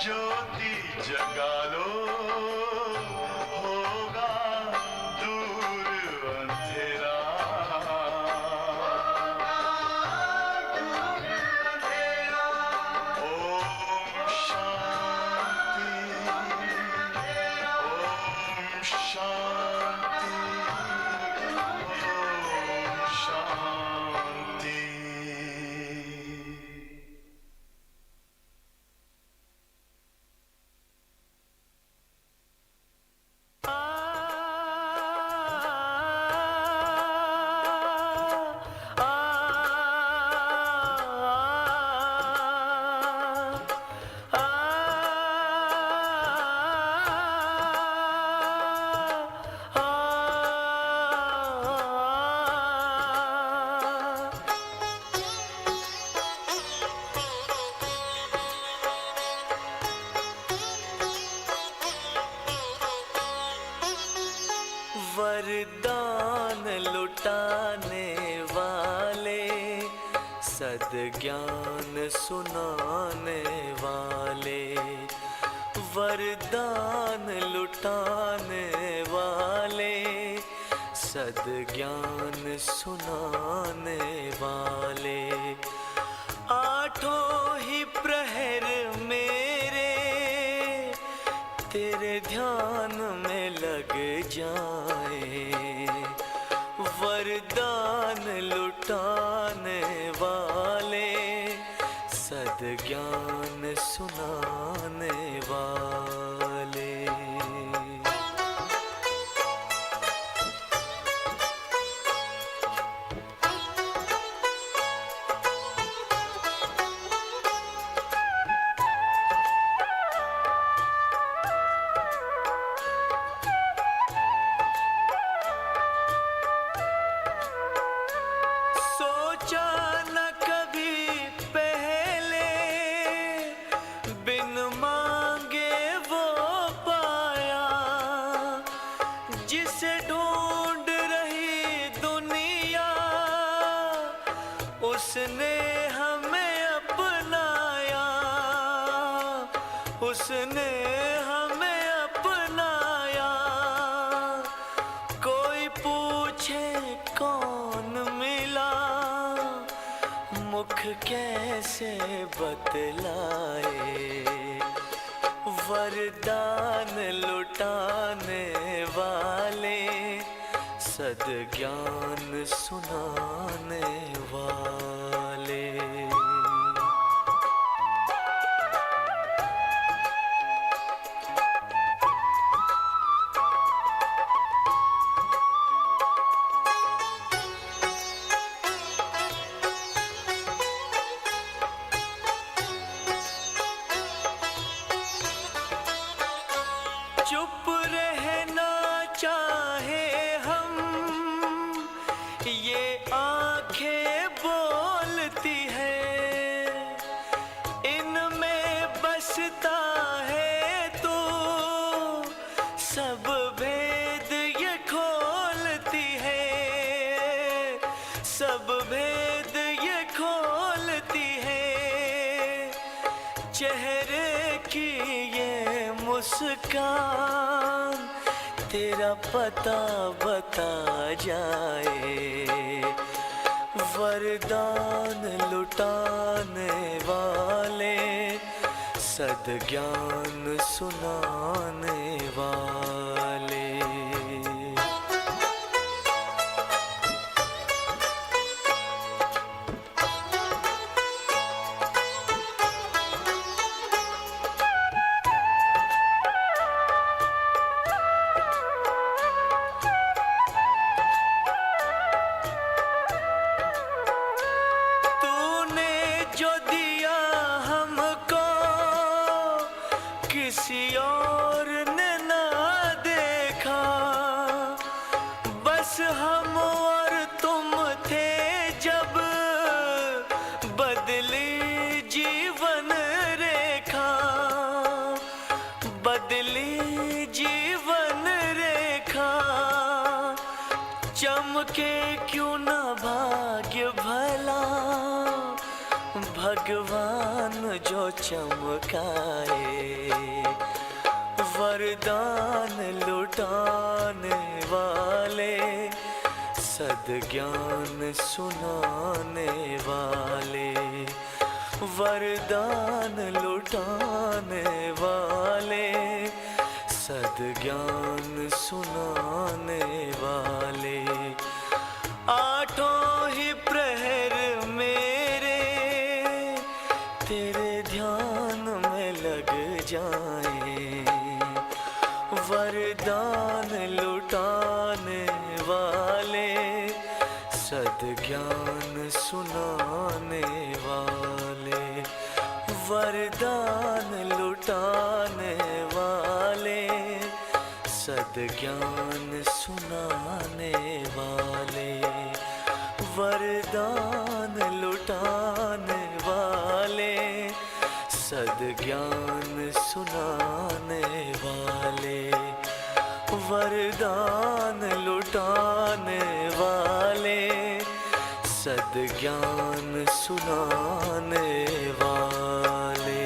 ज्योति जगा लो, होगा दूर अंधेरा। ओम शांति, ओम शांति, ओम शांति। वरदान लुटाने वाले, सद्ज्ञान सुनाने वाले। वरदान लुटाने वाले, सद्ज्ञान सुनाने वाले। आठों ही प्रहर मेरे तेरे ध्यान में लग जाए। वरदान लुटाने वाले, सद्ज्ञान सुनाने वाले। जिसे ढूंढ रही दुनिया, उसने हमें अपनाया, उसने हमें अपनाया। कोई पूछे कौन मिला, मुख कैसे बतलाए। वरदान लुटाने वाले, सद्ज्ञान सुनाने वाले। चुप रहना चाहे हम, ये आंखें बोलती है। इनमें बसता है तो सब भेद ये खोलती है, सब भेद ये खोलती है। चेहरे की ये मुस्कान तेरा पता बता जाए। वरदान लुटाने वाले, सद्ज्ञान सुनाने वाले। किसी और ने ना देखा, बस हम और तुम थे जब बदली जीवन रेखा, बदली जीवन रेखा। चमके क्यों ना भाग्य भला, भगवान जो चमकाए। वरदान लुटाने वाले, सद्ज्ञान सुनाने वाले, वरदान लुटाने वाले, सद्ज्ञान सुनाने वाले। आठों ही प्रहर मेरे तेरे ध्यान में लग जाएं, वरदान लुटाने वाले, सद्ज्ञान सुनाने वाले, वरदान लुटाने वाले, सद्ज्ञान सुनाने वाले, वरदान लुटाने वाले, सद्ज्ञान सुनाने वाले, वरदान लुटाने वाले, सद्ज्ञान सुनाने वाले।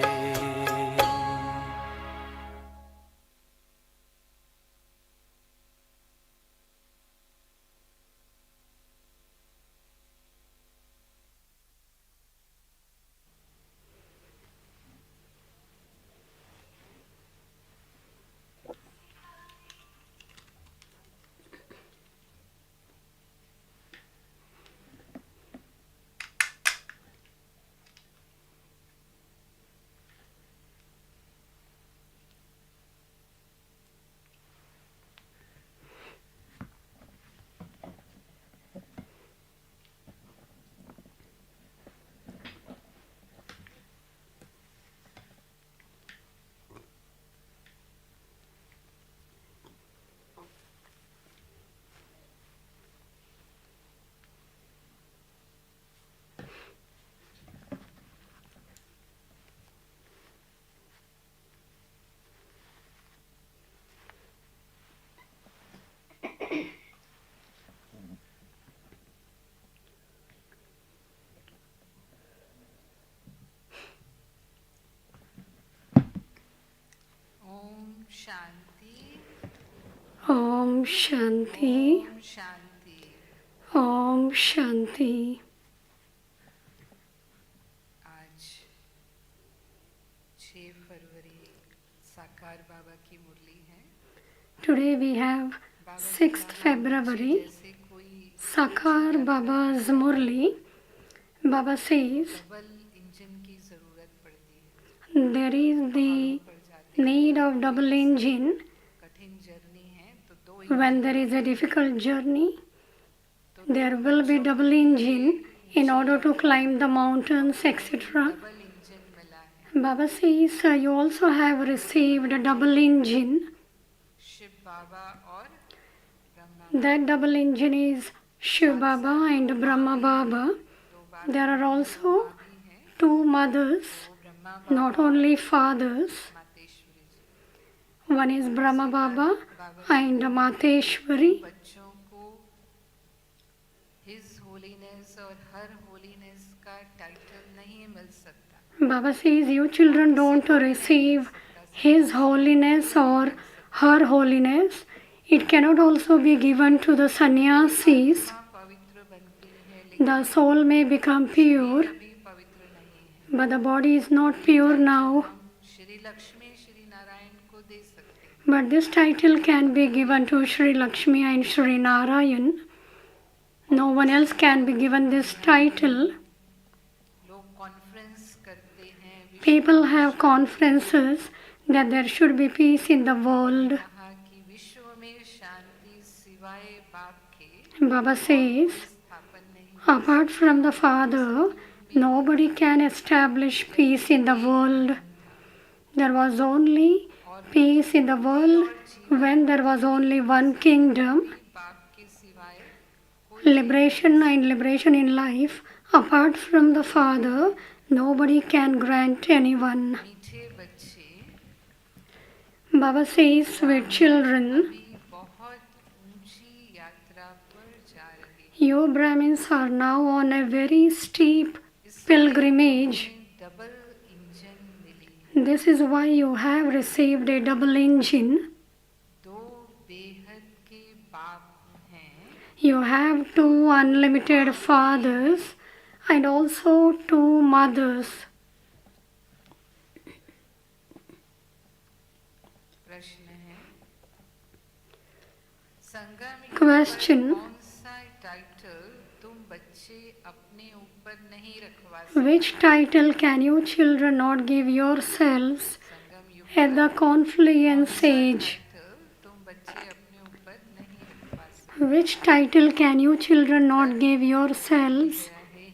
शांति। ओम शांति। ओम शांति। ओम शांति। आज 6 फरवरी साकार बाबा की मुरली है। Today we have 6th February, जैसे कोई Sakar Baba's Murli. Baba says double engine की जरूरत पड़ती है। there is the need of double engine कठिन जर्नी है तो दो when there is a difficult journey. There will be double engine in order to climb the mountains, etc. Double engine मिला है। Baba says you also have received a double engine. Shiv बाबा और Brahma. That double engine is Shiv Baba and Brahma Baba. There are also two mothers, not only fathers. Mateshwari ji One is Brahma Baba and Mateshwari. बच्चों को his holiness और हर holiness का title नहीं मिल सकता। Baba says you children don't receive His Holiness or Her Holiness. It cannot also be given to the sannyasis. आत्मा पवित्र बनती है लेकिन The soul may become pure, अभी पवित्र नहीं है। but the body is not pure now. हम श्री लक्ष्मी श्री नारायण को दे सकते हैं। But this title can be given to Sri Lakshmi and Sri Narayan. No one else can be given this title. लोग conference करते हैं विश्व People have conferences that there should be peace in the world. कहा कि विश्व में शांति सिवाय बाप के Baba says, स्थापन नहीं। apart from the Father, nobody can establish peace in the world. There was only peace in the world when there was only one kingdom. बाप के सिवाय कोई Liberation in life, apart from the Father, nobody can grant anyone. मीठे बच्चे Baba says, sweet children, अभी बहुत ऊंची यात्रा पर जा रहे हैं। you Brahmins are now on a very steep pilgrimage. Double engine मिली This is why you have received a double engine. दो बेहद के बाप हैं, You have two unlimited fathers and also two mothers. प्रश्न है संगम युग Question. पर कौन सा टाइटल तुम बच्चे अपने ऊपर नहीं रखवा सकते? Which title can you children not give yourselves संगम युग at the confluence age? Title तुम बच्चे अपने ऊपर नहीं रखवा सकते? Which title can you children not give yourselves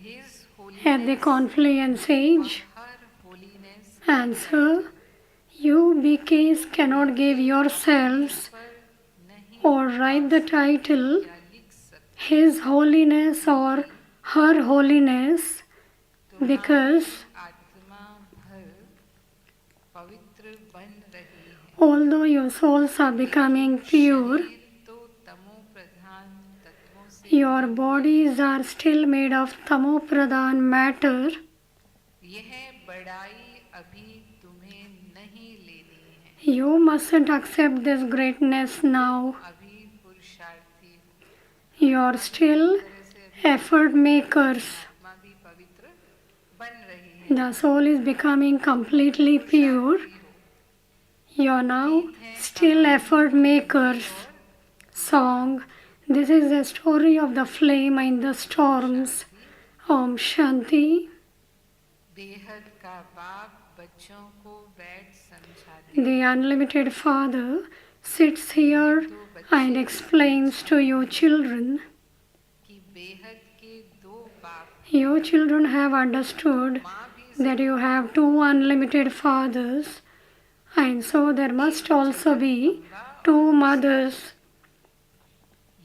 His at the holiness confluence age? her holiness Answer. You BKs cannot give yourselves पर नहीं or write the title या लिख सकते His Holiness or Her Holiness because आत्मा भर पवित्र बन रही है। although your souls are becoming pure, शरीर तो तमो प्रधान तत्वों से your bodies are still made of tamopradhan matter. यह बड़ाई अभी तुम्हें नहीं लेनी है। You mustn't accept this greatness now. अभी पुरुषार्थी हो। You are still effort makers. आत्मा भी पवित्र बन रही है। The soul is becoming completely pure. You are now still effort makers. Song. This is the story of the flame and the storms. Om Shanti. बेहद का बाप बच्चों को बैठ समझाते The unlimited Father sits here and explains to you children. कि बेहद के दो बाप You children have understood माँ भी that you have two unlimited fathers, and so there must also be two mothers.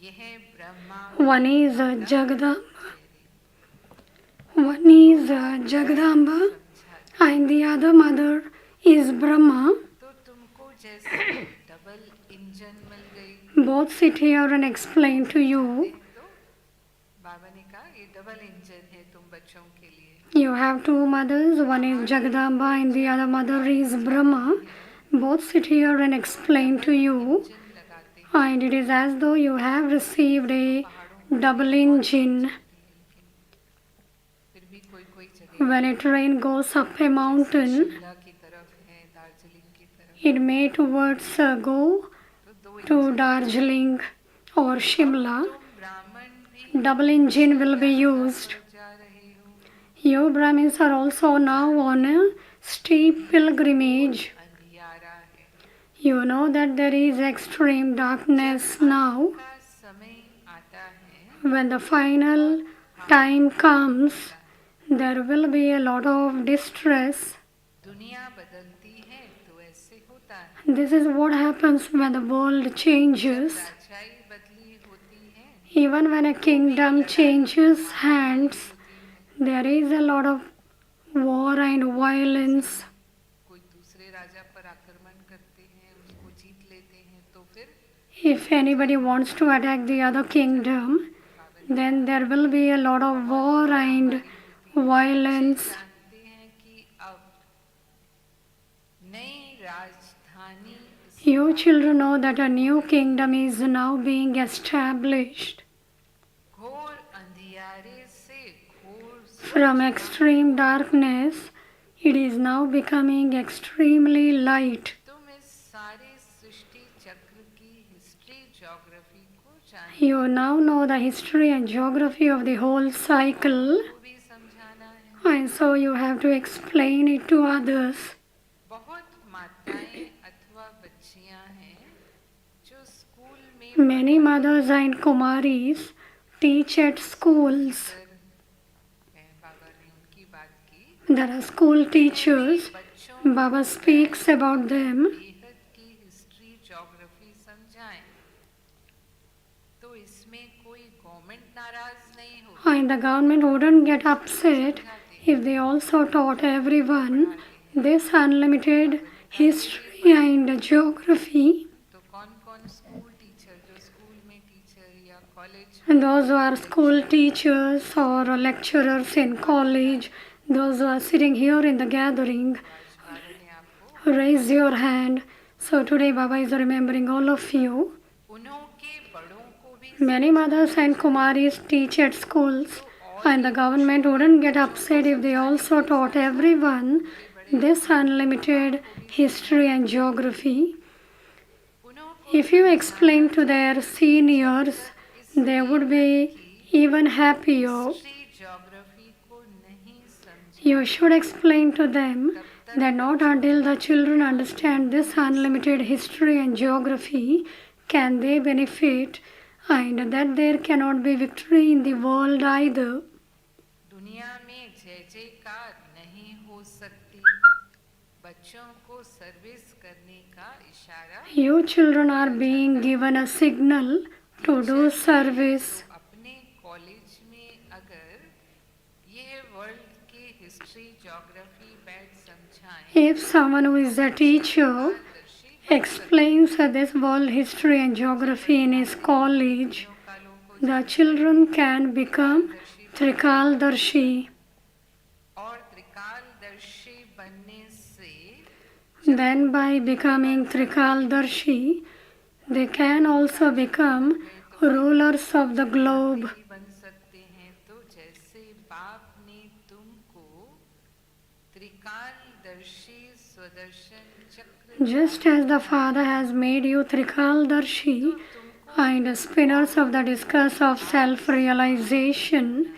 यह Brahma One is Jagadamba, one is Jagadamba, and the other mother is Brahma. तो तुमको जैसे डबल इंजन मिल गई Both sit here and explain to you. तो बाबा ने कहा ये double engine है तुम बच्चों के लिए। You have two mothers, one is Jagadamba and the other mother is Brahma. Both sit here and explain to you, engine लगाते and it is as though you have received a double engine. फिर भी कोई कोई जगह When a train goes up a mountain, Shimla की तरफ है, दार्जिलिंग की तरफ, it may towards go तो दो to Darjeeling or Shimla. तुम ब्राह्मण भी Double engine will be used. जा रहे हो। You Brahmins are also now on a steep pilgrimage. अंधियारा है You know that there is extreme darkness now. का समय आता है When the final time comes, there will be a lot of distress. दुनिया बदलती है तो ऐसे होता है। This is what happens when the world changes. राजाई बदली होती है Even when a kingdom changes hands, there is a lot of war and violence. कोई दूसरे राजा पर आक्रमण करते हैं उसको जीत लेते हैं तो फिर If anybody wants to attack the other kingdom, then there will be a lot of war and violence. जानते हैं कि अब नई राजधानी You children know that a new kingdom is now being established. घोर अंधियारे से घोर From extreme darkness, it is now becoming extremely light. तुम इस सारे सृष्टि चक्र की हिस्ट्री ज्योग्राफी को जानते You now know the history and geography of the whole cycle, को भी समझाना है। and so you have to explain it to others. बहुत माताएं अथवा बच्चियां हैं जो स्कूल में Many mothers and Kumaris teach at schools. बाबा ने उनकी बात की There are school teachers. बच्चों Baba speaks about them. बेहद की हिस्ट्री ज्योग्राफी समझाएं तो इसमें कोई गवर्नमेंट नाराज नहीं हो। And the government wouldn't get upset if they also taught everyone this unlimited history and geography. तो कौन कौन स्कूल टीचर जो स्कूल में टीचर या college And those who are school teachers or lecturers in college, those who are sitting here in the gathering, बाबा ने आपको raise your hand. So today Baba is remembering all of you. उन्होंने बड़ों को भी Many mothers and Kumaris teach at schools, and the government wouldn't get upset if they also taught everyone this unlimited history and geography. If you explain to their seniors, they would be even happier. Geography को नहीं समझ You should explain to them that not until the children understand this unlimited history and geography can they benefit, and that there cannot be victory in the world either. दुनिया में जय जयकार नहीं हो सकती बच्चों को सर्विस करने का इशारा You children are being given a signal to do service. अपने कॉलेज में अगर ये वर्ल्ड की हिस्ट्री ज्योग्राफी बैठ समझाएं If someone who is a teacher explains this world history and geography in his college, the children can become Trikaldarshi. और त्रिकालदर्शी बनने से Then by becoming Trikaldarshi, they can also become rulers of the globe. भी बन सकते हैं तो जैसे बाप ने तुमको त्रिकालदर्शी स्वदर्शन चक्र Just as the Father has made you Trikaldarshi and spinners of the discus of self-realization,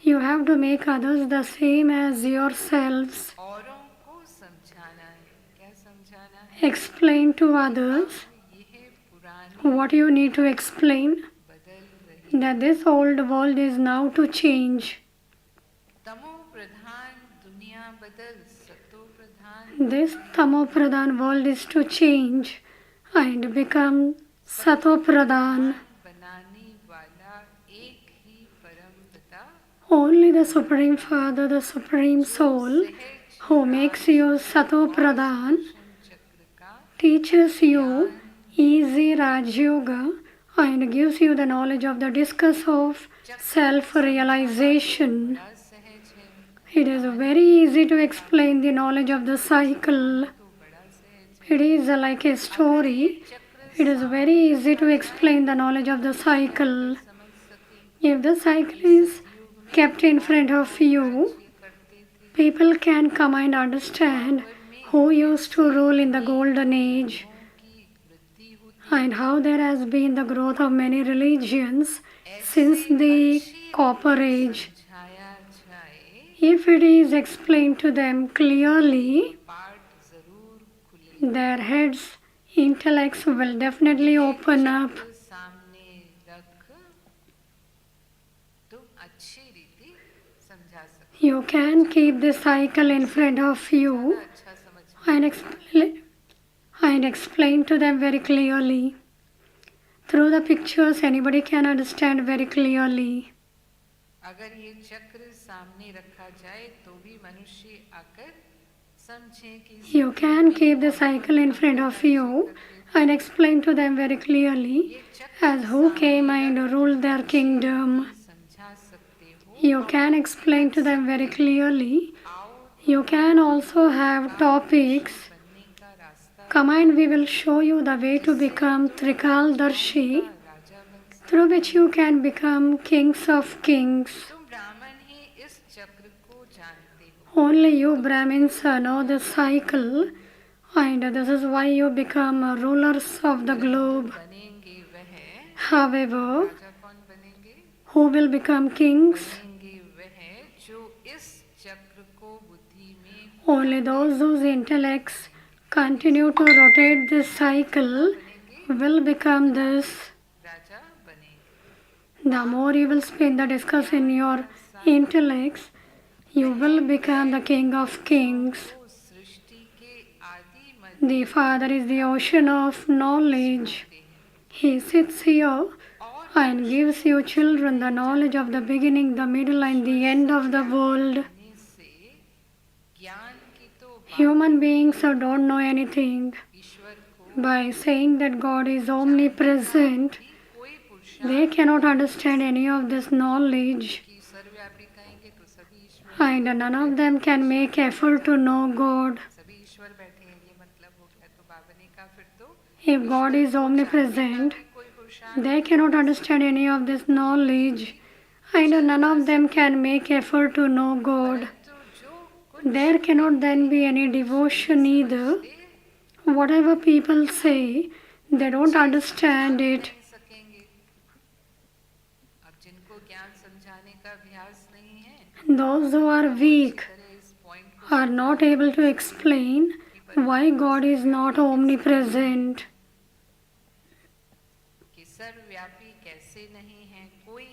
you have to make others the same as yourselves. औरों को समझाना है क्या समझाना है Explain to others यह पुरानी what you need to explain, बदल रही that this old world is now to change. तमो प्रधान दुनिया बदल सतो प्रधान This Tamopradhan world is to change and become Satopradhan. बनाने वाला एक ही परम पिता Only the Supreme Father, the Supreme Soul, who makes you Satopradhan, चक्र का teaches you easy Raj Yoga and gives you the knowledge of the discus of self-realization. बड़ा सहज है It is very easy to explain the knowledge of the cycle. तो बड़ा सहज है It is like a story. It is very easy to explain the knowledge of the cycle. समझ सके If the cycle is kept in front of you, करते थे people can come and understand who used to rule in the golden age की वृद्धि होती and how there has been the growth of many religions since the copper age. छाया छाए If it is explained to them clearly, पाठ जरूर खुले their heads, intellects will definitely open up. सामने रख तुम अच्छी रीति समझा सकते You can keep the cycle in front of you अच्छा समझ and explain to them very clearly. Through the pictures, anybody can understand very clearly. अगर ये चक्र सामने रखा जाए तो भी मनुष्य आकर समझे कि You can keep the cycle in front of you and explain to them very clearly as who came and ruled their kingdom. समझा सकते हो You can explain to them very clearly. आओ You can also have topics. बनने का रास्ता Come and we will show you the way to become Trikaldarshi, राजा बन सकते through which you can become kings of kings. तुम ब्राह्मण ही इस चक्र को जानते हो Only you Brahmins know the cycle, and this is why you become rulers of the globe. बनेंगे वह However, राजा कौन बनेंगे who will become kings? बनेंगे वह जो इस चक्र को बुद्धि में Only those whose intellects continue to rotate this cycle will become this. राजा बनेंगे The more you will spin the discus in your intellects, you will become the king of kings. तो सृष्टि के आदि मध्य The Father is the ocean of knowledge. He sits here and gives you children the knowledge of the beginning, the middle, and the end of the world. होने से ज्ञान की तो बात Human beings who don't know anything, ईश्वर को by saying that God is omnipresent, भी कोई पुरुषार्थ they cannot understand any of this knowledge, की सर्वव्यापी कहेंगे तो सभी ईश्वर and none of them can make effort to know God. सभी ईश्वर बैठे हैं ये मत बाबा ने कहा फिर तो If God is omnipresent, कोई पुरुषार्थ they cannot understand any of this knowledge, and none of them can make effort to know God. तो जो कुछ There cannot then be any devotion either. Whatever people say, they don't understand it. नहीं सकेंगे। अब जिनको ज्ञान समझाने का अभ्यास नहीं है Those who are weak तरह इस पॉइंट को are not able to explain why God is not omnipresent. कि सर्वव्यापी कैसे नहीं है, कोई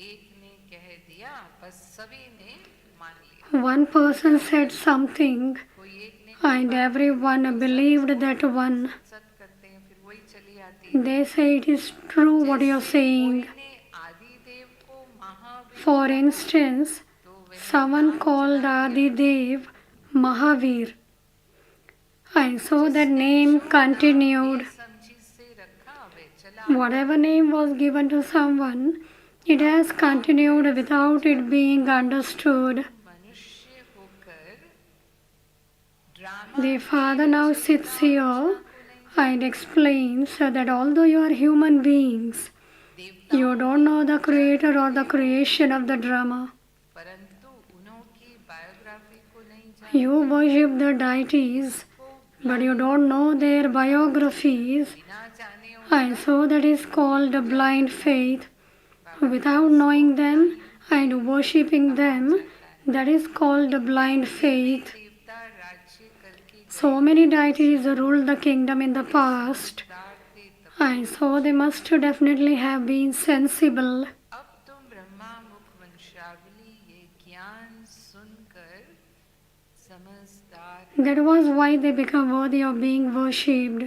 एक ने कह दिया बस सभी ने मान लिया, One person said something कोई एक ने and everyone believed that one. सत करते हैं फिर वही चली आती है। They say it is true what you are saying. कोई ने आदि देव को महावीर For instance, तो वह someone called Adi Dev Mahavir, and so that name continued. समझी से रखा वह चला Whatever name was given to someone, it has continued without it being understood. मनुष्य होकर drama The Father now sits here and explains that although you are human beings, you don't know the creator or the creation of the drama. परंतु उन्होंने biography को नहीं जाना, You worship the deities, but you don't know their biographies, बिना जाने and so that is called blind faith. Without knowing them and worshipping them, that is called blind faith. देवता राज्य करके So many deities ruled the kingdom in the past, दारते तब and so they must definitely have been sensible. अब तुम ब्रह्मा मुख वंशावली ये ज्ञान सुनकर समझदार That was why they become worthy of being worshipped.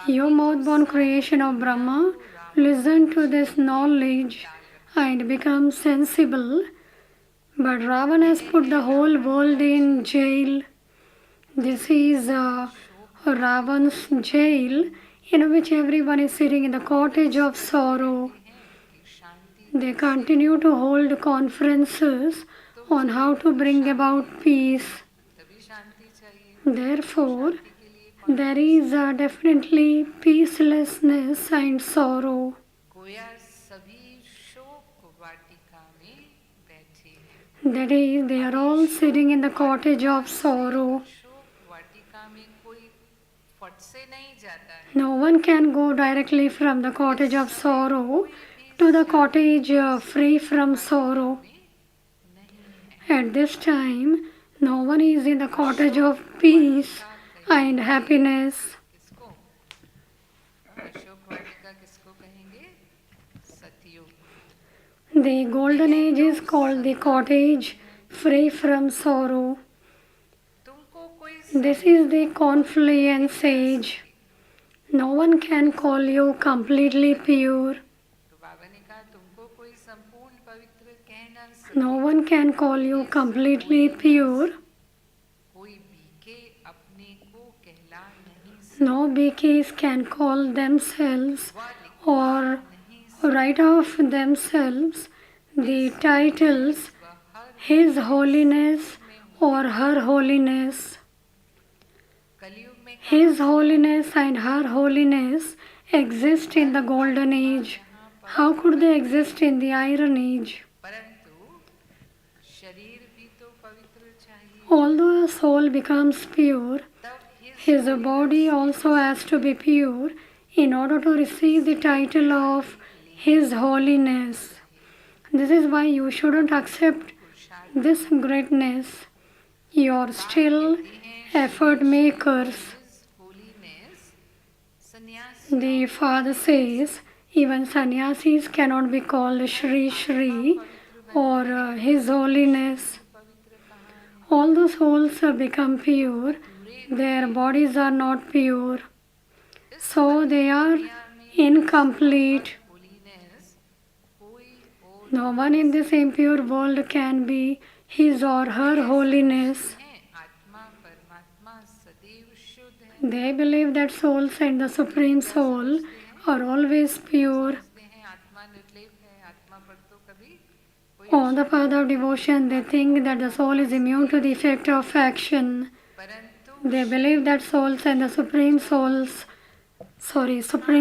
You mouth-born creation of Brahma, listen to this knowledge and become sensible. But Ravan has put the whole world in jail. This is Ravan's jail, in which everyone is sitting in the cottage of sorrow. कि शांति They continue to hold conferences on how to bring about peace. तभी शांति चाहिए Therefore, के लिए there is definitely peacelessness and sorrow. गोया सभी शोक वाटिका में बैठे हैं। That is, they are all sitting in the cottage of sorrow. शोक वाटिका में कोई फट से नहीं जाता है, No one can go directly from the cottage of sorrow to the cottage free from sorrow. नहीं है At this time, no one is in the cottage of peace and happiness. किसको अशोक वाटिका किसको कहेंगे? सतयुग। The golden age is called the cottage free from sorrow. तुमको कोई This is the confluence age. No one can call you completely pure. तो बाबा ने कहा तुमको कोई संपूर्ण पवित्र कह ना सके, No one can call you completely pure. कोई बीके अपने को कहला नहीं सकता, No BKs can call themselves वह or नहीं write off themselves the titles वह हर His Holiness or Her Holiness. कलयुग में His Holiness and Her Holiness exist in the Golden Age. How could they exist in the Iron Age? परंतु शरीर भी तो पवित्र चाहिए, Although a soul becomes pure, तब his body also has to be pure in order to receive the title of His Holiness. This is why you shouldn't accept this greatness. You are still effort makers. Holiness संन्यास The Father says, even sannyasis cannot be called Shri Shri or His Holiness. पवित्र कहाँ है? All the souls become pure, their bodies are not pure. So they are incomplete. Holiness कोई और No one in this impure world can be his or her holiness. है, आत्मा परमात्मा सदैव शुद्ध है, They believe that souls and the Supreme Soul are always pure. सोचते हैं आत्मा निर्लेप है, आत्मा पर तो कभी कोई On the path of devotion, they think that the soul is immune to the effect of action. परंतु They believe that souls and the Supreme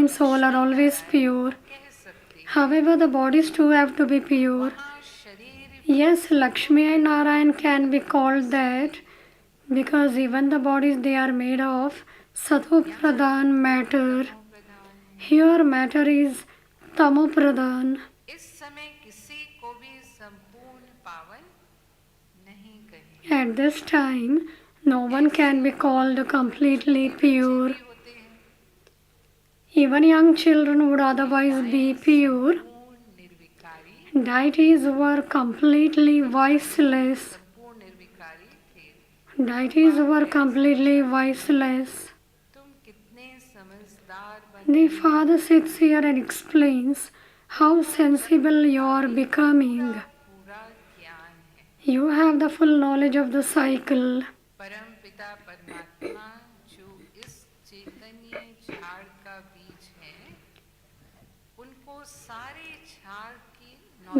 Soul are always pure. कह सकते हैं However, the bodies too have to be pure. वहाँ शरीर Yes, Lakshmi and Narayan can be called that because even the bodies they are made of Sattva Pradhan matter. Pradhan Here matter is Tamo Pradhan. इस समय किसी को भी संपूर्ण पावन नहीं कहें At this time, no one can be called completely pure. होते हैं Even young children would otherwise be pure. पूर्ण निर्विकारी Deities were completely viceless. संपूर्ण निर्विकारी थे Deities were completely viceless. तुम कितने समझदार बन The Father sits here and explains how sensible you are becoming. पूरा ज्ञान है You have the full knowledge of the cycle. परम पिता परमात्मा जो इस चैतन्य झाड़ का बीज है उनको सारे झाड़ की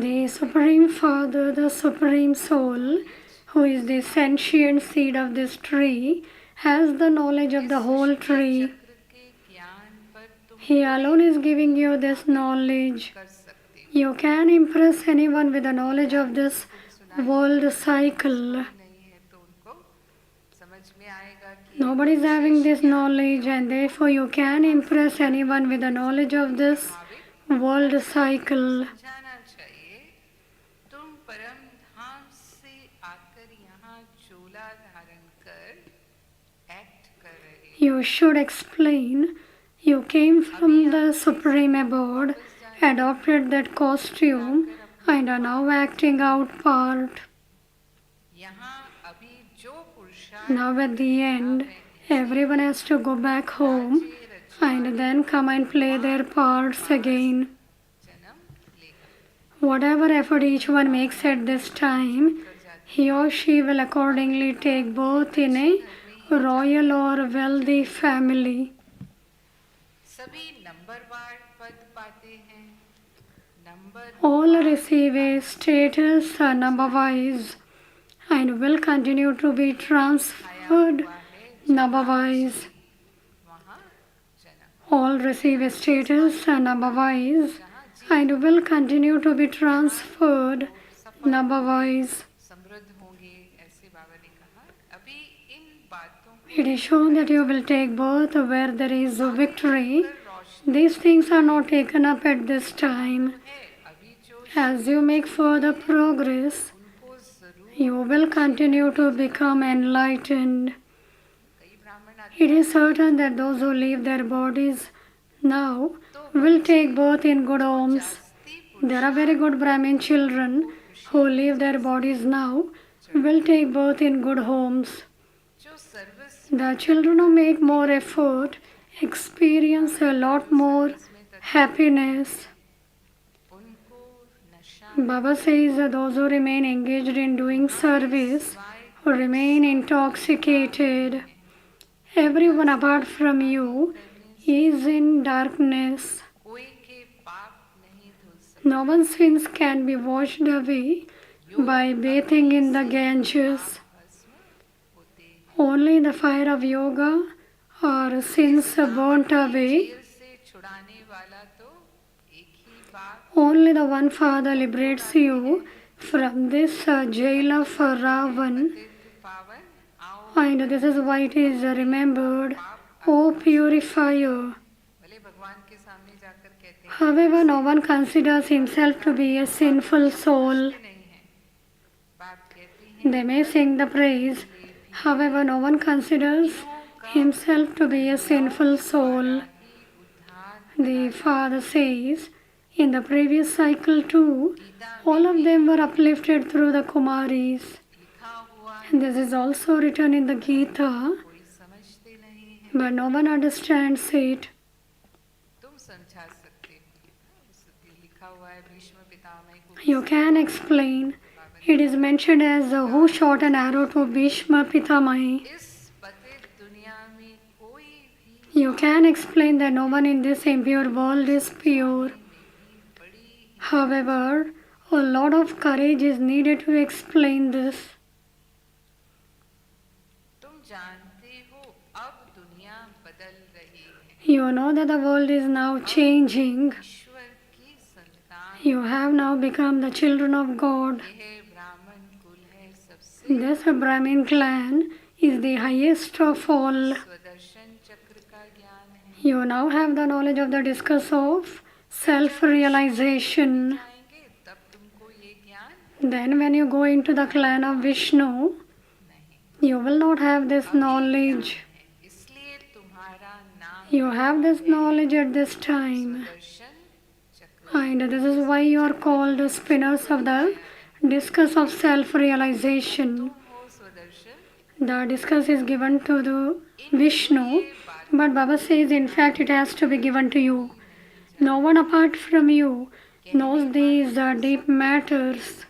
The Supreme Father, the Supreme Soul, who is the sentient seed of this tree, has the knowledge of the whole tree. चक्र के ज्ञान पर तुम He alone is giving you this knowledge. कर सकते हो You can impress anyone with the knowledge of this world cycle. नहीं है तो उनको समझ में आएगा कि Nobody is having this knowledge, and therefore you can impress anyone with the knowledge of this world cycle. समझाना चाहिए तुम परम धाम से आकर यहाँ चोला धारण कर एक्ट कर रहे हो You should explain you came from the Supreme Abode, adopted that costume, and are now acting out part. यहाँ अभी जो पुरुषार्थ Now at the end, everyone has to go back home and then come and play their parts again. जन्म लेगा Whatever effort each one makes at this time, he or she will accordingly take birth in a royal or wealthy family. सभी नंबरवार पद पाते हैं number All receive a status number-wise and will continue to be transferred number-wise. वहाँ जन्म All receive a status number-wise and will continue to be transferred number-wise. समृद्ध होंगे ऐसे बाबा ने कहा अभी इन बातों को It is shown that you will take birth where there is victory. These things are not taken up at this time. है अभी जो As you make further progress, उनको जरूर you will continue to become enlightened. कई ब्राह्मण आते It is certain that those who leave their bodies now will take birth in good homes. There are very good Brahmin children who leave their bodies now will take birth in good homes. जो service The children who make more effort experience a lot more happiness. उनको नशा Baba says that those who remain engaged in doing service who remain intoxicated. Everyone apart from you is in darkness. कोई के पाप नहीं धुल सकते No one's sins can be washed away by bathing in the Ganges. भस्म होते हैं Only the fire of yoga or sins burnt away. Jail से छुड़ाने वाला तो एक ही बाप Only the one Father liberates you from this jail of Ravan. तीर्थ पावन आओ And this is why it is remembered, O purifier. भले भगवान के सामने जाकर कहते हैं However, no one considers himself to be a sinful soul. नहीं है बाप कहती हैं They may sing the praise. However, no one considers himself to be a sinful soul. उद्धार The Father says, in the previous cycle too, all of them were uplifted through the Kumaris. लिखा हुआ And this is also written in the Gita, कोई समझते नहीं है but no one understands it. तुम समझा सकते हो उस लिखा हुआ है भीष्म पितामह को You can explain. It is mentioned as who shot an arrow to Bhishma Pitamahi. इस पतित दुनिया में कोई भी You can explain that no one in this impure world is pure. बड़ी However, a lot of courage is needed to explain this. तुम जानते हो You know that the world is now changing. ईश्वर की संतान, You have now become the children of God. यह ब्राह्मण कुल है सबसे This Brahmin clan is the highest of all. स्वदर्शन चक्र का ज्ञान है। You now have the knowledge of the discourse of self-realization. आएंगे तब तुमको ये ज्ञान Then when you go into the clan of Vishnu, नहीं you will not have this knowledge. है, इसलिए तुम्हारा नाम You have this knowledge at this time. स्वदर्शन चक्र। And this is why you are called the spinners of the discourse of self-realization. तुम हो स्वदर्शन, The discourse is given to the Vishnu, but Baba says in fact it has to be given to you. No one apart from you knows these deep matters.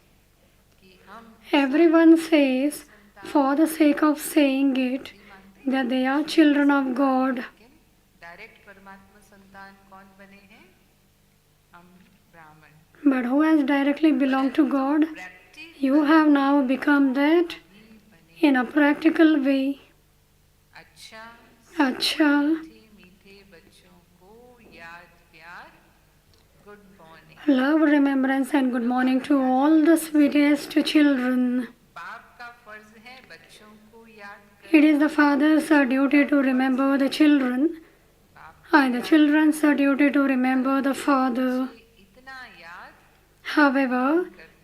कि हम Everyone says, for the sake of saying it, that they are children of God. Direct परमात्मा संतान कौन बने हैं? हम ब्राह्मण। But who has directly belonged to God? Practice You have now become that बने। in a practical way. अच्छा Acha, मीठे मीठे बच्चों को याद प्यार, good morning. love, remembrance, and good morning to all the sweetest children. बाप का फर्ज है बच्चों को याद It is the father's duty to remember the children, बाप and the children's duty to remember the father. से इतना याद However,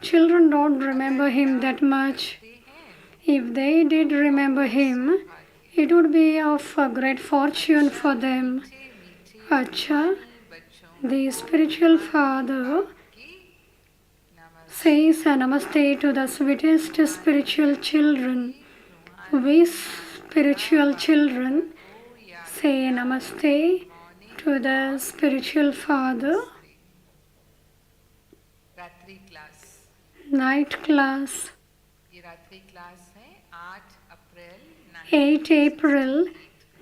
children don't remember him that much. करते हैं, If they did remember him, it would be of a great fortune for them. मीठे मीठे Acha, बच्चों the spiritual father की नमस्ते। says a namaste to the sweetest spiritual children. We spiritual children को याद say namaste to the spiritual father. रात्रि class, Night class, ये रात्रि क्लास है 8 अप्रैल 8 April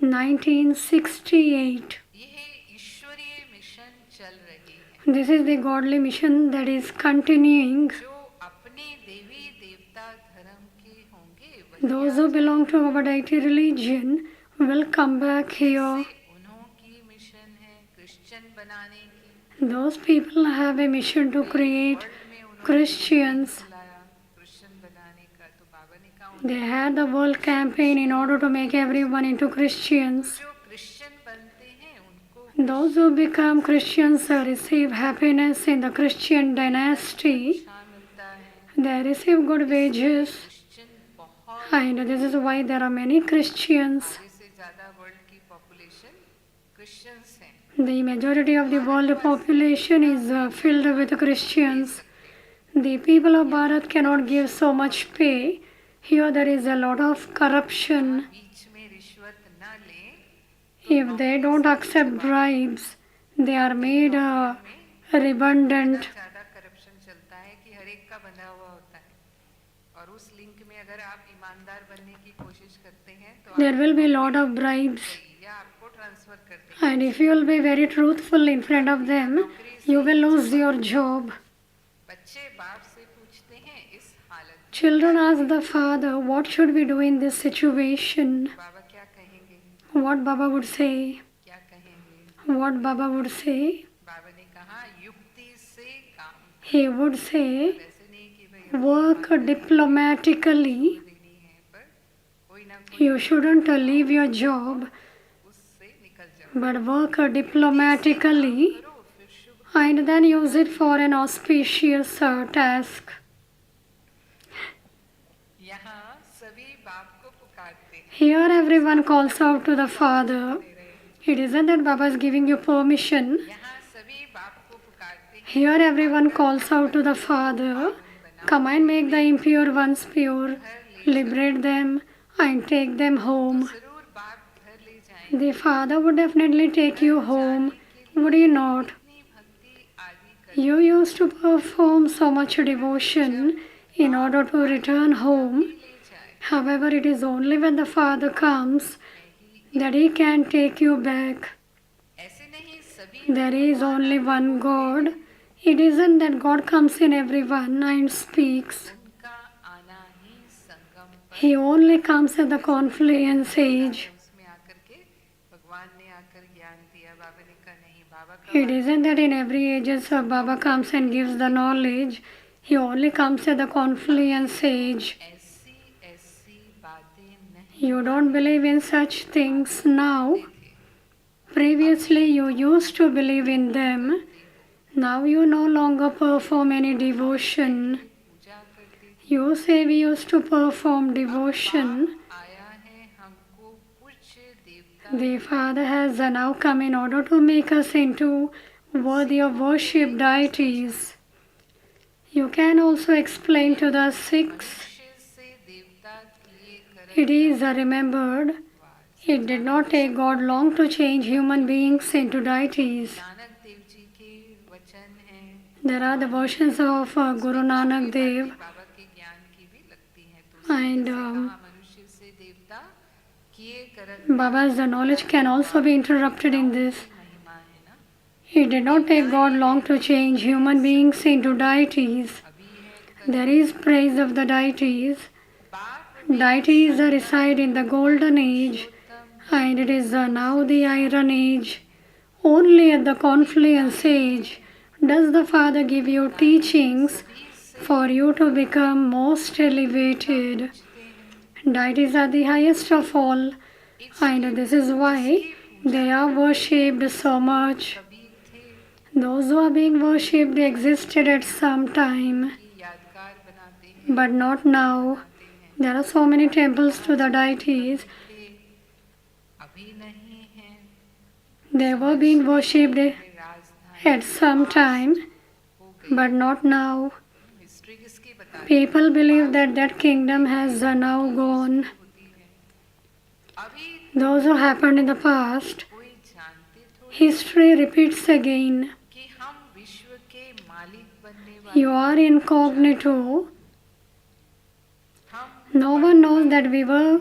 1968. यह ईश्वरीय मिशन चल रही है। This is the godly mission that is continuing. जो अपने देवी देवता धर्म के होंगे वही Those who belong to our deity religion will come back here. उन्हों की मिशन है क्रिश्चियन बनाने की। Those people have a mission to create world में उन्होंने Christians. बुलाया क्रिश्चियन बनाने का, तो बाबा ने कहा They had the world campaign in order to make everyone into Christians. जो क्रिश्चियन बनते हैं उनको Those who become Christians receive happiness in the Christian dynasty. अच्छा मिलता है। They receive good wages. Christian बहुत And this is why there are many Christians. आधे से ज़्यादा वर्ल्ड की पॉपुलेशन क्रिश्चियंस हैं। The majority of the world population is filled with Christians. The people of Bharat cannot give so much pay. Here there is a lot of corruption. बीच में रिश्वत न लें, If they don't accept bribes, they are made redundant. ज़्यादा corruption चलता है कि हर एक का बंधा हुआ होता है, और उस लिंक में अगर आप ईमानदार बनने की कोशिश करते हैं तो There will be a lot of bribes. या आपको ट्रांसफर कर देंगे। And if you will be very truthful in front of them, you will lose your job. बच्चे बाप से पूछते हैं इस हालत में Children ask the father, what should we do in this situation? बाबा क्या कहेंगे, What Baba would say? क्या कहेंगे? What Baba would say? बाबा ने कहा युक्ति से काम, He would say, वैसे नहीं कि भाई work diplomatically. देनी है, पर कोई ना कोई You shouldn't leave your job, उससे निकल जाओ, but work diplomatically करो फिर शुभ। and then use it for an auspicious task. यहाँ सभी बाप को पुकारते हैं, Here everyone calls out to the father. It isn't that Baba is giving you permission. यहाँ सभी बाप को पुकारते हैं, Here everyone calls out to the father. Come and make the impure ones pure. Liberate them and take them home. जरूर बाप घर ले जाएंगे। The father would definitely take you home. Would you not? इतनी भक्ति आदि कर You used to perform so much devotion in order to return home. ले जाए, However, it is only when the father comes that he can take you back. ऐसे नहीं सभी There is only one God. It isn't that God comes in everyone and speaks. उनका आना ही संगम पर He only comes at the confluence age. उसमें आकर के भगवान ने आकर ज्ञान ज्ञान दिया? बाबा ने कहा नहीं, बाबा का It isn't that in every age Baba comes and gives the knowledge. He only comes at the confluence age. ऐसी ऐसी बातें नहीं You don't believe in such things now. Previously you used to believe in them. Now you no longer perform any devotion. पूजा करते थे। You say we used to perform devotion. आया है हमको पूज्य देवता The Father has now come in order to make us into worthy of worship deities. You can also explain to the Sikhs. मनुष्य से देवता किए कर It is remembered, it did not take God long to change human beings into deities. Nanak Dev ji के वचन हैं, There are the versions of Guru Nanak Dev, बाबा के ज्ञान की भी लगती हैं। तो and कहा मनुष्य से देवता किए कर Baba's knowledge can also be interrupted in this. महिमा है ना। It did not take God long to change human beings into deities. अभी है There is praise of the deities. बाप Deities reside in the golden age, and it is now the iron age. Only at the confluence age does the Father give you teachings for you to become most elevated. Deities are the highest of all, and this is why they are worshipped so much. कभी थे Those who are being worshipped existed at some time, कि यादगार बनाते हैं, but not now. There are so many temples to the deities. थे अभी नहीं हैं। They were being worshipped राजधानी at some time, हो गई। but not now. हिस्ट्री किसकी बता People believe that that kingdom has now gone. होती है? अभी Those who happened in the past, कोई जानते थोड़ी history repeats again. कि हम विश्व के मालिक बनने वाले You are incognito. हम No one knows that we were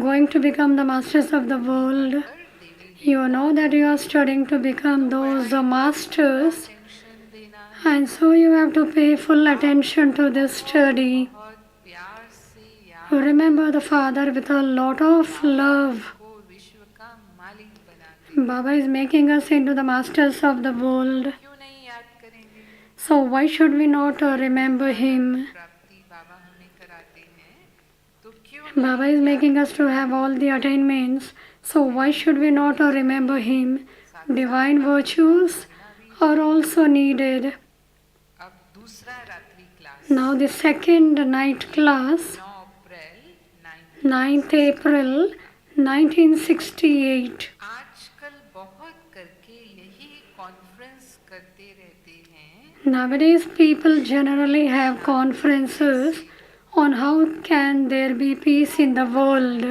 going to become the masters of the world. Devi You know that you are studying to become those masters, tension देना and so you have to pay full attention to this study. बहुत प्यार से याद Remember the Father with a lot of love. को विश्व का मालिक बनाते। Baba is making us into the masters of the world. क्यों नहीं याद करेंगे? So why should we not remember Him? प्राप्ति बाबा हमें कराते हैं, तो क्यों Baba is making us to have all the attainments. So why should we not remember Him? Divine virtues are also needed. अब दूसरा रात्रि class Now the second night class, 9 April 9th April 1968. आजकल बहुत करके यही कॉन्फ्रेंस करते रहते हैं Nowadays people generally have conferences on how can there be peace in the world.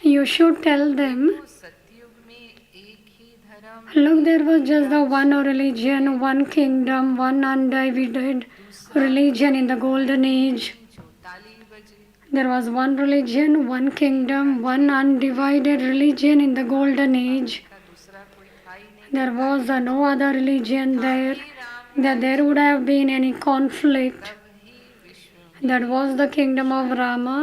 You should tell them, तो सतयुग में एक ही धर्म look, there was just the one religion, one kingdom, one undivided religion in the golden age. जो ताली बजे There was one religion, one kingdom, one undivided religion in the golden age. का दूसरा कोई था ही नहीं। There was no other religion there, that there would have been any conflict. ही विश्व That was the kingdom of Rama,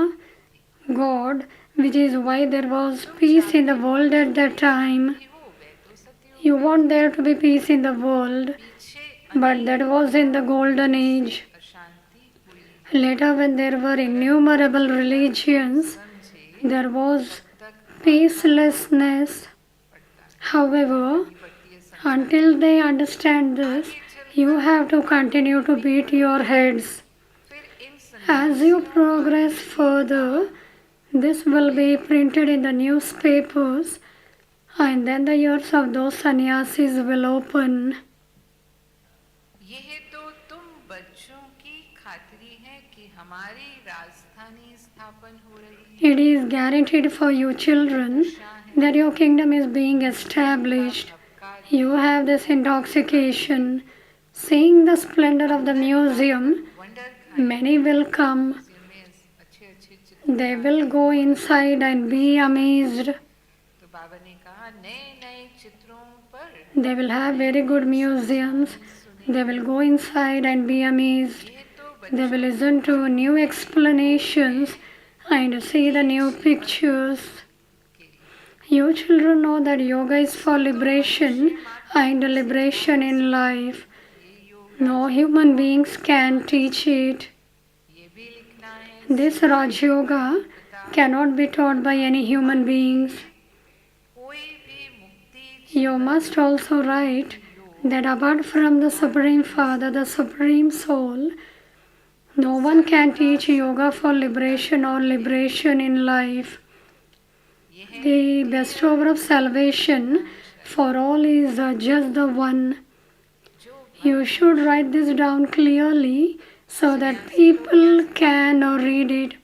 God, which is why there was peace in the world at that time. हो गए तो सतयुग You want there to be peace in the world, पीछे but that was in the golden age. अशांति हुई। Later, when there were innumerable religions, समझे there was तक peacelessness. However, पड़ती है। until they understand this, you have to continue to beat your heads. फिर इन As you progress further, this will be printed in the newspapers, and then the ears of those sannyasis will open. यह तो तुम बच्चों की खातिरी है कि हमारी राजधानी स्थापन हो रही है। It is guaranteed for you children that your kingdom is being established. You have this intoxication. Seeing the splendor of the museum, wonder many will come. में अच्छे अच्छे चित्र। They will go inside and be amazed. तो बाबा ने कहा नए नए चित्रों पर They will have very good museums. They will go inside and be amazed. यह तो They will listen to new explanations and see the new pictures. You children know that yoga is for liberation and liberation in life. ये योग No human beings can teach it. ये भी लिखना है This Raj Yoga cannot be taught by any human beings. कोई भी मुक्ति You must also write that apart from the Supreme Father, the Supreme Soul, no one can teach yoga for liberation or liberation in life. The bestower of salvation for all is just the one. You should write this down clearly so that people can read it.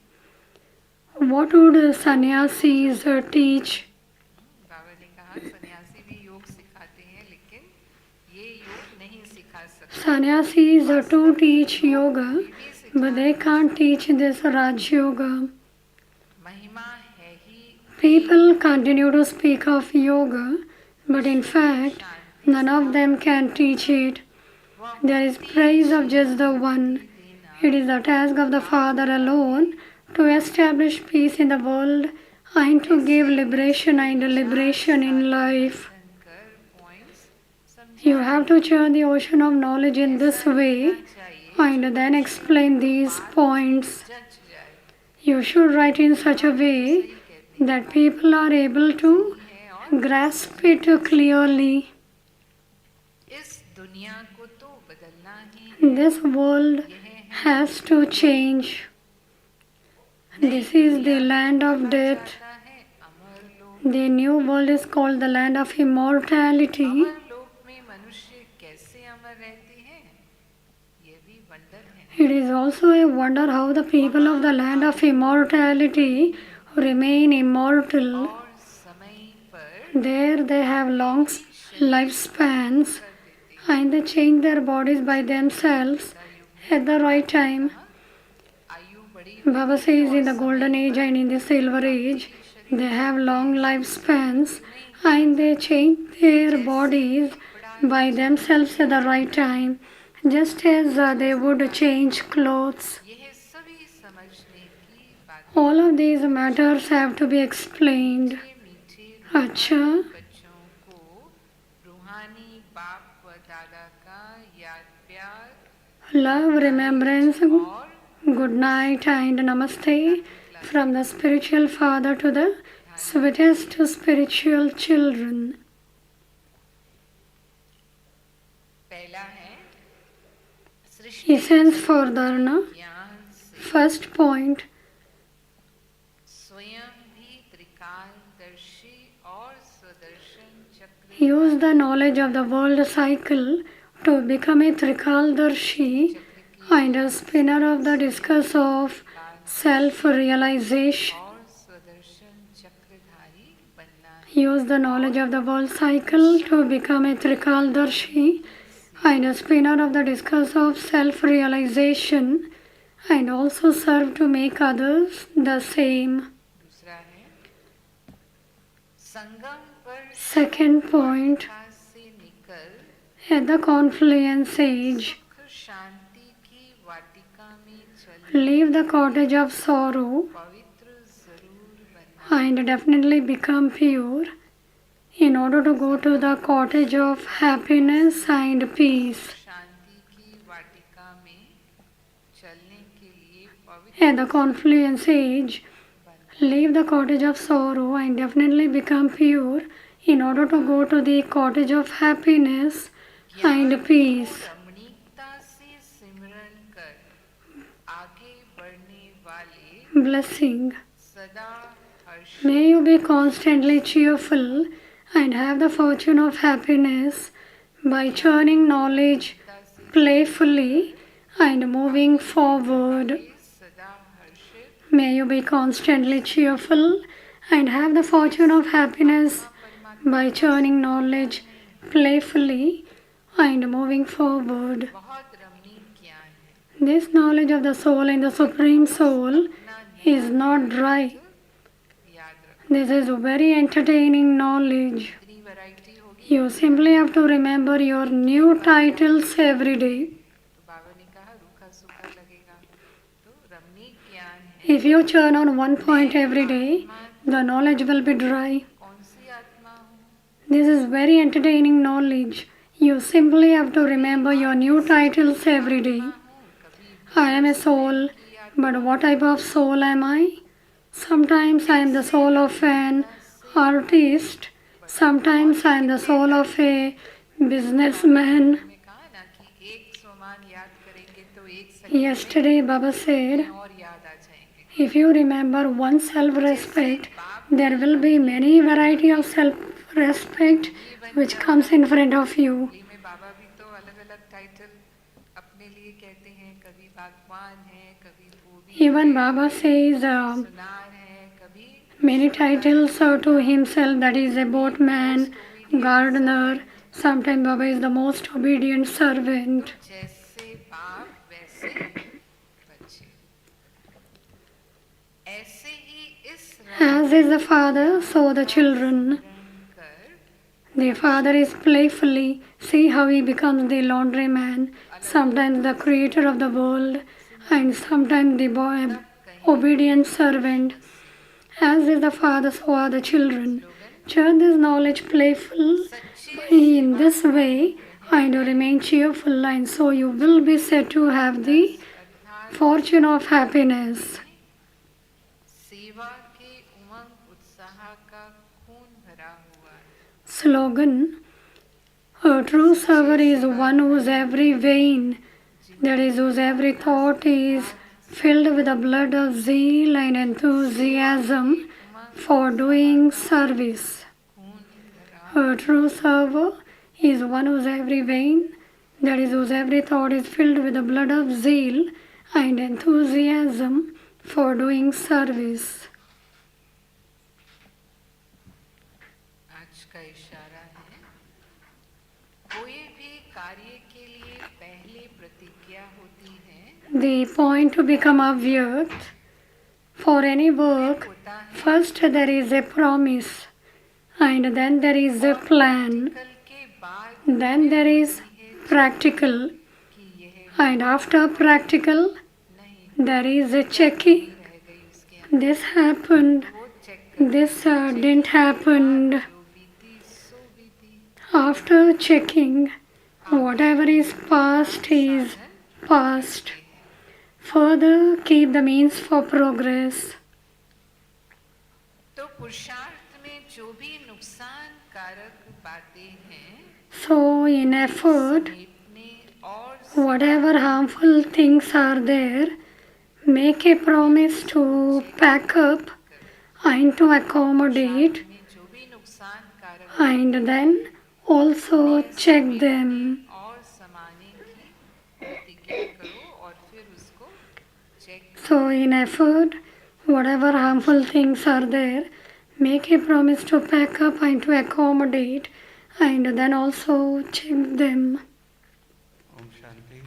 What would sannyasis teach? बाबा ने कहा सन्यासी भी योग सिखाते हैं लेकिन ये योग नहीं सिखा सकते Sannyasis to teach yoga, but they can't teach this Raj Yoga. महिमा है ही People continue to speak of yoga, but in fact, none of them can teach it. There is praise of just the one. It is the task of the Father alone to establish peace in the world and to give liberation and liberation in life. कर points समझ You have to churn the ocean of knowledge in this way and then explain these points. जच जाए You should write in such a way that people are able to grasp it clearly. इस दुनिया को तो बदलना ही This world has to change. This is the land of death. चाहता है अमर लोक The new world is called the land of immortality. अमर लोक में मनुष्य कैसे अमर रहते हैं ये भी वंडर है It is also a wonder how the people of the land of immortality remain immortal. और समय पर There they have long lifespans and they change their bodies by themselves at the right time. आयु बड़ी Baba says in the golden age and in the silver age, they have long lifespans and they change their bodies by themselves at the right time, just as they would change clothes. यह सभी समझने की बात All of these matters have to be explained. मीठे अच्छा, बच्चों को रूहानी बाप व दादा का याद प्यार love, remembrance, और good night and namaste from the spiritual father to the sweetest spiritual children. पहला है सृष्टि Essence for Dharana. ज्ञान से First point, स्वयं भी त्रिकालदर्शी और स्वदर्शन चक्र use the knowledge of the world cycle to become a Trikaldarshi and a spinner of the discus of self-realization. और स्वदर्शन चक्रधारी बनना है Use the knowledge of the world cycle to become a Trikaldarshi and a spinner of the discus of self-realization and also serve to make others the same. दूसरा है संगम पर Second point, सुखा से निकल at the confluence age, सुख शांति की वाटिका में चल leave the cottage of sorrow पवित्र जरूर बनना and definitely become pure in order to go to the cottage of happiness and peace. शांति की वाटिका में चलने के लिए पवित्र At the confluence age, leave the cottage of sorrow and definitely become pure in order to go to the cottage of happiness and peace. रमणीकता से सिमरन कर आगे बढ़ने वाले Blessing. सदा हर्ष May you be constantly cheerful and have the fortune of happiness by churning knowledge playfully and moving forward. सदा हर्षित May you be constantly cheerful and have the fortune of happiness by churning knowledge playfully and moving forward. बहुत रमणीक ज्ञान है This knowledge of the soul and the Supreme Soul is not dry. याद रख This is very entertaining knowledge. इतनी variety होगी You simply have to remember your new titles every day. तो बाबा ने कहा रूखा सूखा लगेगा तो रमणीक ज्ञान है If you churn on one point every day, the knowledge will be dry. कौन सी This is very entertaining knowledge. You simply have to remember your new titles every day. I am a soul, but what type of soul am I? Sometimes I am the soul of an artist. Sometimes I am the soul of a businessman. में कहा ना कि एक सोमान याद करेंगे तो एक Yesterday, Baba said, second और याद आ जाएंगे. if you remember one self-respect, there will be many variety of self-respect which comes in front of you. Delhi में बाबा भी तो अलग अलग टाइटल अपने लिए कहते हैं. कभी भगवान है, कभी भूमि Even Baba says सुनार है, कभी many titles to himself, that is a boatman, gardener. Sometimes Baba is the most obedient servant. जैसे बाप वैसे बच्चे. ऐसे ही इस As is the father, so the children. कर The father is playfully, see how he becomes the laundryman, sometimes the creator of the world, and sometimes the boy, obedient servant. As is the father, so are the children. Share this knowledge playful in this way, and remain cheerful, and so you will be said to have the fortune of happiness. सेवा के उमंग उत्साह का खून भरा हुआ है. Slogan: a true server is one whose every vein, that is, whose every thought is filled with the blood of zeal and enthusiasm for doing service. A true server is one whose every vein, that is, whose every thought is filled with the blood of zeal and enthusiasm for doing service. आज का इशारा है. कोई भी कार्य के लिए पहले प्रतिज्ञा होती है. The point to become Avyakt, for any work, होता है first there is a promise, and then there is a plan, कल के बाद then there is practical, कि यह and after practical नहीं there is a checking. रह गई उसके अंदर. This happened, वो चेक this didn't happen. जो बीती सो बीती. After checking, whatever is past is past. Further, keep the means for progress. तो पुरुषार्थ में जो भी नुकसान कारक बातें हैं So, in effort, समेटने और whatever harmful things are there, make a promise to pack up and to accommodate, में जो भी नुकसान कारक and then also check them. और समाने की प्रतिज्ञा करो और फिर उसको check. So, in effort, whatever harmful things are there, make a promise to pack up and to accommodate, and then also check them. Om Shanti.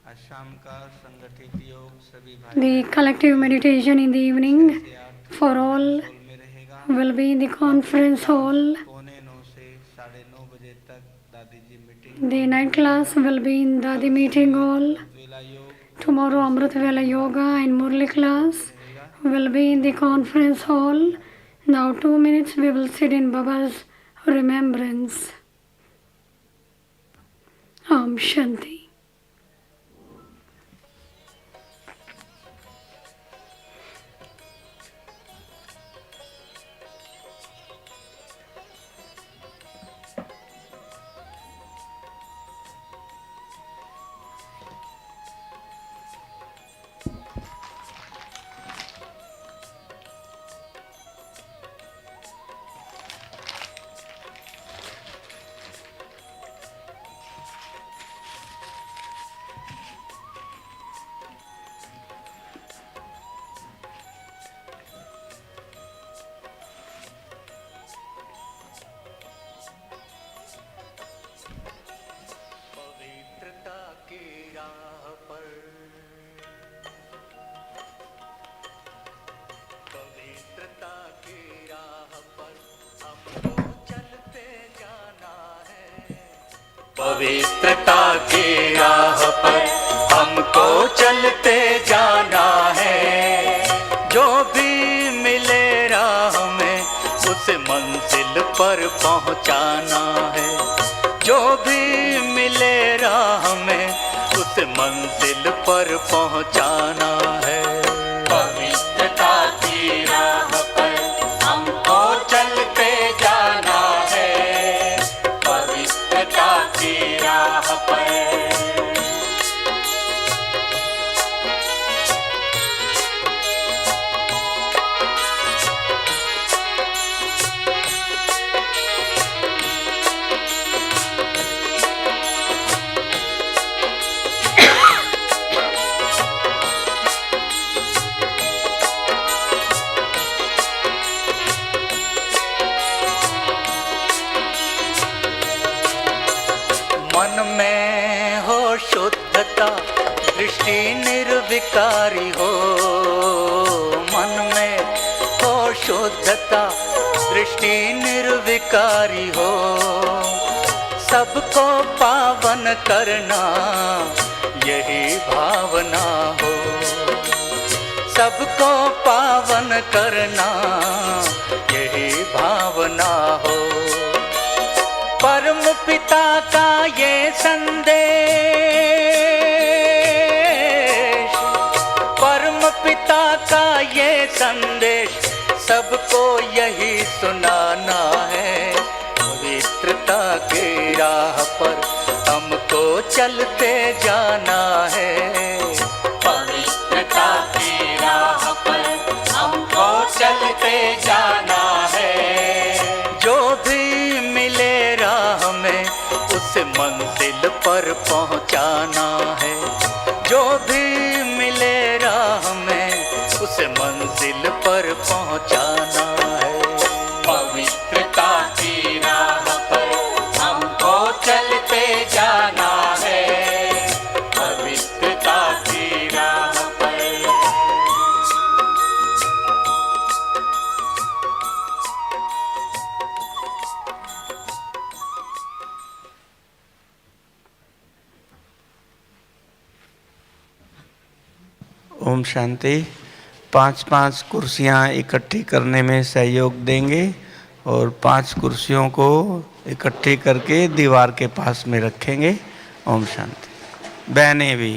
आज शाम का संगठित योग सभी The collective meditation in the evening for all hall में रहेगा. will be in the conference hall. 9:45 से 9:30 बजे तक दादी जी meeting. The night class will be in the meeting hall. वेला योग Tomorrow, Amrit Vela Yoga and Murli class will be in the conference hall. Now, 2 minutes we will sit in Baba's remembrance. Om Shanti. पवित्रता की राह पर, पवित्रता की राह पर हमको चलते जाना है. पवित्रता की राह पर हमको चलते जाना है. जो भी मिले राह में उस मंजिल पर पहुंचाना है। जो भी मिले राह में उसे मंजिल पर पहुंचाना है। पवित्रता की राह पर हमको चलते जाना है। पवित्रता की राह पर मन में हो शुद्धता, दृष्टि निर्विकारी हो। मन में हो शुद्धता, दृष्टि निर्विकारी हो। सबको पावन करना यही भावना हो। सबको पावन करना यही भावना हो। परम पिता का ये संदेश, परम पिता का ये संदेश सबको यही सुनाना है। पवित्रता की राह पर हमको चलते जाना है। पवित्रता की राह पर हमको चलते जाना है। जो भी मिले राह में उसे मंजिल पर पहुंचाना है। जो भी मिले राह में उसे मंजिल पर पहुंचाना है। पवित्रता की राह पर हमको चलते जाना है। पवित्रता की राह पर ओम शांति। 5-5 कुर्सियाँ इकट्ठी करने में सहयोग देंगे और 5 कुर्सियों को इकट्ठी करके दीवार के पास में रखेंगे। ओम शांति। बहनें भी